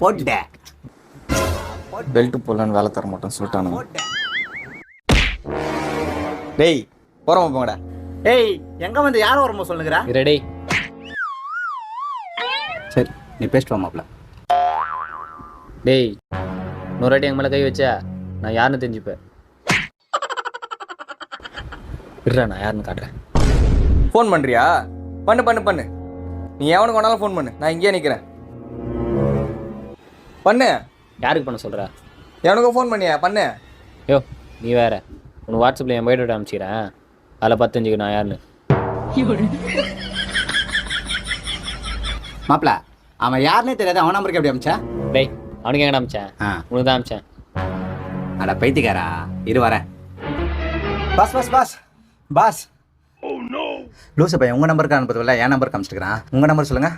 போட்டேன். பெல்ட் போடலான்னு வேலை தர மாட்டேன்னு சொல்லிட்டானுங்க. டேய் போகிறோமா போங்கடா. ஏய் எங்க வந்து யாரும் வரும்போது சொல்லுங்கடா. ரெடி. சரி நீ பேசிட்டு வா மாப்ள. டேய் இன்னொரு வாட்டி எங்கள் மேலே கை வச்சா நான் யாருன்னு தெரிஞ்சுப்பேன். இருடா நான் யாருன்னு காட்டுறேன். ஃபோன் பண்ணுறியா? பண்ணு பண்ணு பண்ணு. நீ எவனுக்கு வேணாலும் ஃபோன் பண்ணு, நான் இங்கேயே நிற்கிறேன். பண்ணு. யாருக்கு பண்ண சொல்கிற? எவனுக்கும் ஃபோன் பண்ணியா? பண்ணு. யோ நீ வேற, உனக்கு வாட்ஸ்அப்பில் என் பயோடேட்டா அனுப்பிச்சிக்கிறேன், அதில் பார்த்து நான் யாருன்னு. மாப்ள அவன் யாருன்னே தெரியாது, அவன் நம்பருக்கு எப்படி அமிச்சா? டேய் அவனுக்கு எங்கடா அமிச்சேன்? உனக்கு தான் அமிச்சேன். அட பைத்தியக்காரா, இரு வரேன். Boss boss boss boss. லூசு பையன் உங்கள் நம்பருக்கு அனுப்புறதில்ல, என் நம்பருக்கு அனுப்பிச்சிட்டுக்கிறான். உங்கள் நம்பர் சொல்லுங்கள்.